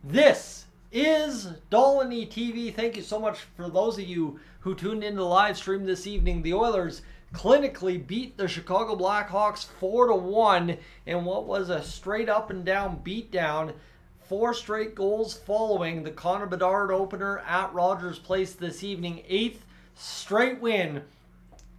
This is Dolynny TV. Thank you so much for those of you who tuned into the live stream this evening. The Oilers clinically beat the Chicago Blackhawks 4-1 in what was a straight up and down beatdown. 4 straight goals following the Connor Bedard opener at Rogers Place this evening. 8th straight win.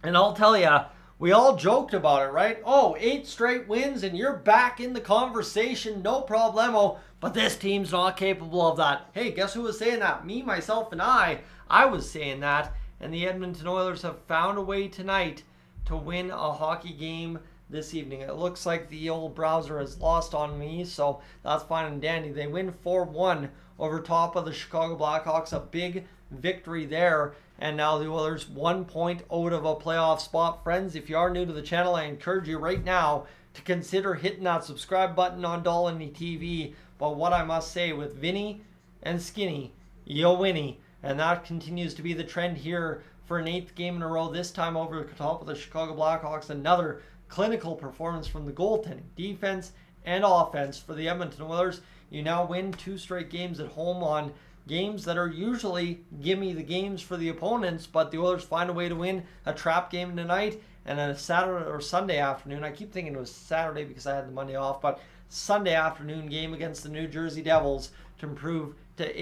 And I'll tell you, we all joked about it, right? Oh, 8 straight wins and you're back in the conversation, no problemo. But this team's not capable of that. Hey, guess who was saying that? Me, myself, and I was saying that. And the Edmonton Oilers have found a way tonight to win a hockey game this evening. It looks like the old browser has lost on me, so that's fine and dandy. They win 4-1 over top of the Chicago Blackhawks. A big victory there. And now the Oilers 1 point out of a playoff spot. Friends, if you are new to the channel, I encourage you right now to consider hitting that subscribe button on Dolynny TV. But what I must say, with Vinny and Skinny, you'll winny. And that continues to be the trend here for an 8th game in a row. This time over the top of the Chicago Blackhawks. Another clinical performance from the goaltending, defense, and offense for the Edmonton Oilers. You now win 2 straight games at home on games that are usually gimme the games for the opponents, but the Oilers find a way to win a trap game tonight and a Saturday or Sunday afternoon. I keep thinking it was Saturday because I had the Monday off, but Sunday afternoon game against the New Jersey Devils to improve to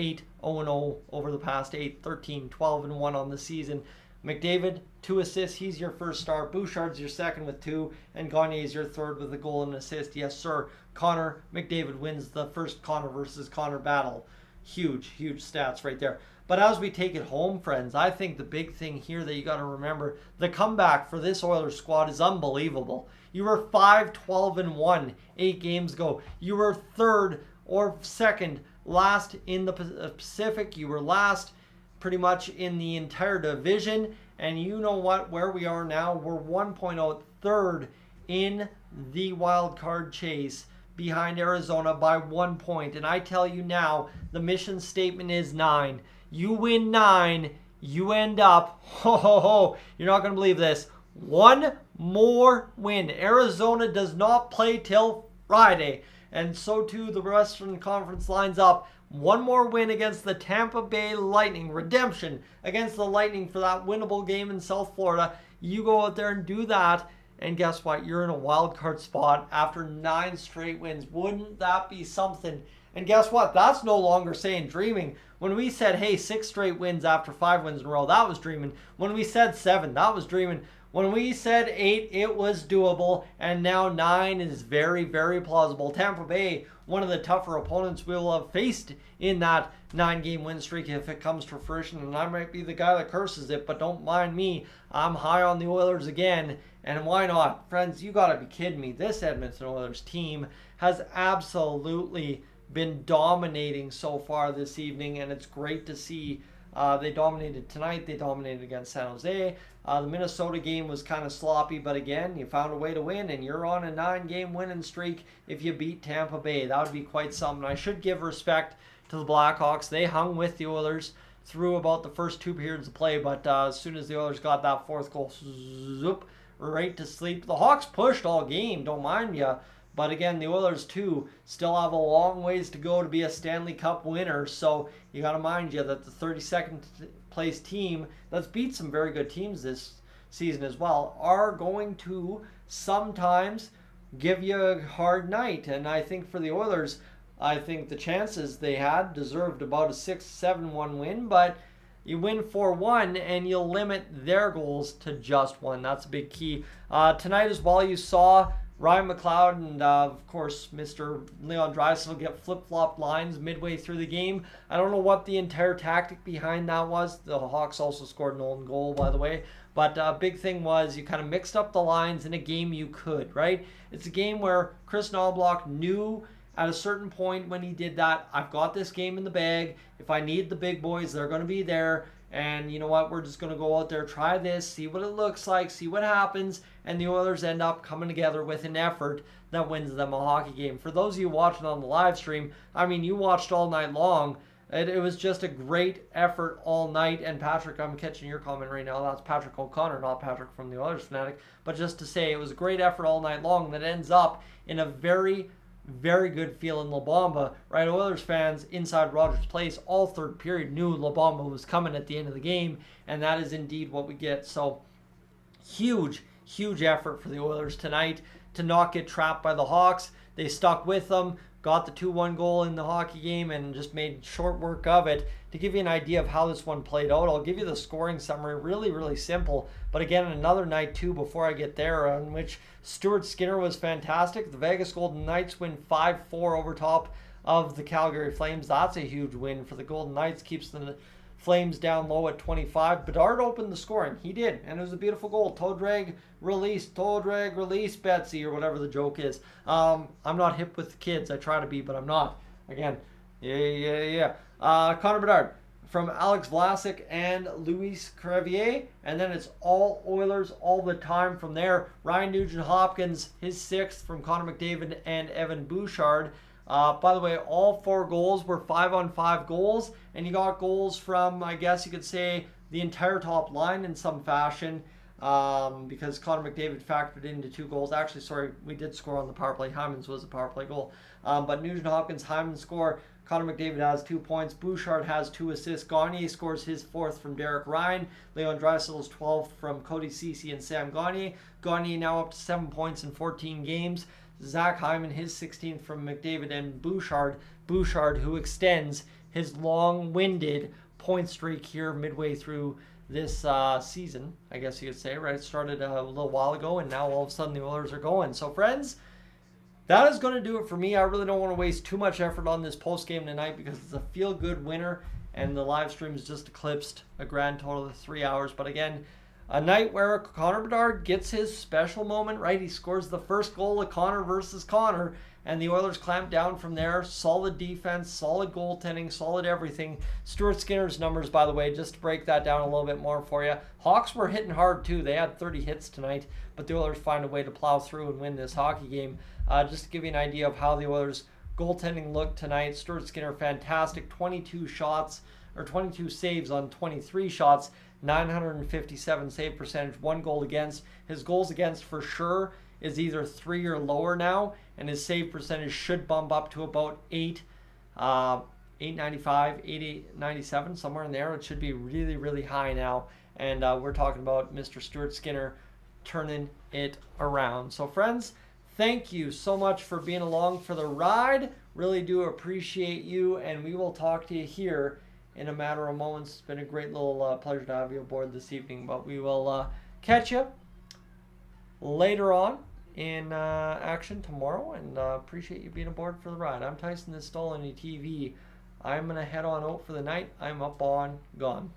8-0-0 over the past 8, 13, 12-1 on the season. McDavid, 2 assists. He's your first star. Bouchard's your second with 2. And Gagner's your third with a goal and an assist. Yes, sir. Connor McDavid wins the first Connor versus Connor battle. Huge, huge stats right there. But as we take it home, friends, I think the big thing here that you got to remember, the comeback for this Oilers squad is unbelievable. You were 5-12-1 8 games ago. You were third or second last in the Pacific. You were last pretty much in the entire division. And you know what? Where we are now, we're 1 point out third in the wild card chase behind Arizona by 1 point. And I tell you now, the mission statement is 9. You win 9, you end up, you're not going to believe this, 1 more win. Arizona does not play till Friday. And so too the Western Conference lines up. 1 more win against the Tampa Bay Lightning. Redemption against the Lightning for that winnable game in South Florida. You go out there and do that. And guess what? You're in a wild card spot after 9 straight wins. Wouldn't that be something? And guess what? That's no longer saying dreaming. When we said, hey, 6 straight wins after 5 wins in a row, that was dreaming. When we said 7, that was dreaming. When we said 8, it was doable. And now 9 is very, very plausible. Tampa Bay, one of the tougher opponents we will have faced in that 9-game win streak if it comes to fruition. And I might be the guy that curses it, but don't mind me. I'm high on the Oilers again. And why not? Friends, you got to be kidding me. This Edmonton Oilers team has absolutely been dominating so far this evening, and it's great to see. They dominated tonight. They dominated against San Jose. The Minnesota game was kind of sloppy, but again, you found a way to win, and you're on a 9-game winning streak if you beat Tampa Bay. That would be quite something. I should give respect to the Blackhawks. They hung with the Oilers through about the first 2 periods of play, but as soon as the Oilers got that 4th goal, zoop, right to sleep. The Hawks pushed all game, don't mind ya. But again, the Oilers, too, still have a long ways to go to be a Stanley Cup winner. So you got to mind you that the 32nd place team that's beat some very good teams this season as well are going to sometimes give you a hard night. And I think for the Oilers, I think the chances they had deserved about a 6-7-1 win. But you win 4-1 and you'll limit their goals to just 1. That's a big key. Tonight as well, you saw Ryan McLeod and, of course, Mr. Leon Draisaitl get flip-flop lines midway through the game. I don't know what the entire tactic behind that was. The Hawks also scored an own goal, by the way. But big thing was you kind of mixed up the lines in a game you could, right? It's a game where Chris Knobloch knew at a certain point when he did that, I've got this game in the bag. If I need the big boys, they're going to be there. And you know what? We're just going to go out there, try this, see what it looks like, see what happens. And the Oilers end up coming together with an effort that wins them a hockey game. For those of you watching on the live stream, I mean, you watched all night long. It was just a great effort all night. And Patrick, I'm catching your comment right now. That's Patrick O'Connor, not Patrick from the Oilers Fanatic. But just to say, it was a great effort all night long that ends up in a very very good feeling La Bamba, right? Oilers fans inside Rogers Place all third period knew La Bamba was coming at the end of the game, and that is indeed what we get. So huge effort for the Oilers tonight to not get trapped by the Hawks. They stuck with them, got the 2-1 goal in the hockey game, and just made short work of it. To give you an idea of how this one played out, I'll give you the scoring summary. Really simple. But again, another night too, before I get there, on which Stuart Skinner was fantastic. The Vegas Golden Knights win 5-4 over top of the Calgary Flames. That's a huge win for the Golden Knights. Keeps the Flames down low at 25. Bedard opened the scoring. He did, and it was a beautiful goal. Toe drag, release, Betsy, or whatever the joke is. I'm not hip with the kids. I try to be, but I'm not. Again, yeah. Connor Bedard from Alex Vlasic and Luis Crevier, and then it's all Oilers all the time from there. Ryan Nugent-Hopkins, his 6th from Connor McDavid and Evan Bouchard. By the way, all 4 goals were 5-on-5 goals, and you got goals from, I guess you could say, the entire top line in some fashion, because Connor McDavid factored into 2 goals. Actually, sorry, we did score on the power play. Hyman's was a power play goal. But Nugent-Hopkins, Hyman score. Connor McDavid has 2 points. Bouchard has 2 assists. Gagner scores his 4th from Derek Ryan. Leon Draisaitl's 12th from Cody Ceci and Sam Gagner. Gagner now up to 7 points in 14 games. Zach Hyman, his 16th from McDavid, and Bouchard, who extends his long-winded point streak here midway through this season, I guess you could say, right? It started a little while ago, and now all of a sudden the Oilers are going. So, friends, that is going to do it for me. I really don't want to waste too much effort on this post-game tonight because it's a feel-good winner, and the live stream has just eclipsed a grand total of 3 hours. But again, a night where Connor Bedard gets his special moment, right? He scores the first goal of Connor versus Connor, and the Oilers clamp down from there. Solid defense, solid goaltending, solid everything. Stuart Skinner's numbers, by the way, just to break that down a little bit more for you. Hawks were hitting hard too. They had 30 hits tonight, but the Oilers find a way to plow through and win this hockey game. Just to give you an idea of how the Oilers' goaltending looked tonight, Stuart Skinner, fantastic. 22 saves on 23 shots. 957 save percentage, 1 goal against. His goals against for sure is either 3 or lower now, and his save percentage should bump up to about 895, 897, somewhere in there. It should be really high now, and we're talking about Mr. Stuart Skinner turning it around. So, friends, thank you so much for being along for the ride. Really do appreciate you, and we will talk to you here in a matter of moments. It's been a great little pleasure to have you aboard this evening, but we will catch you later on in action tomorrow, and appreciate you being aboard for the ride. I'm Tyson, this is Dolynny TV. I'm going to head on out for the night. I'm up on gone.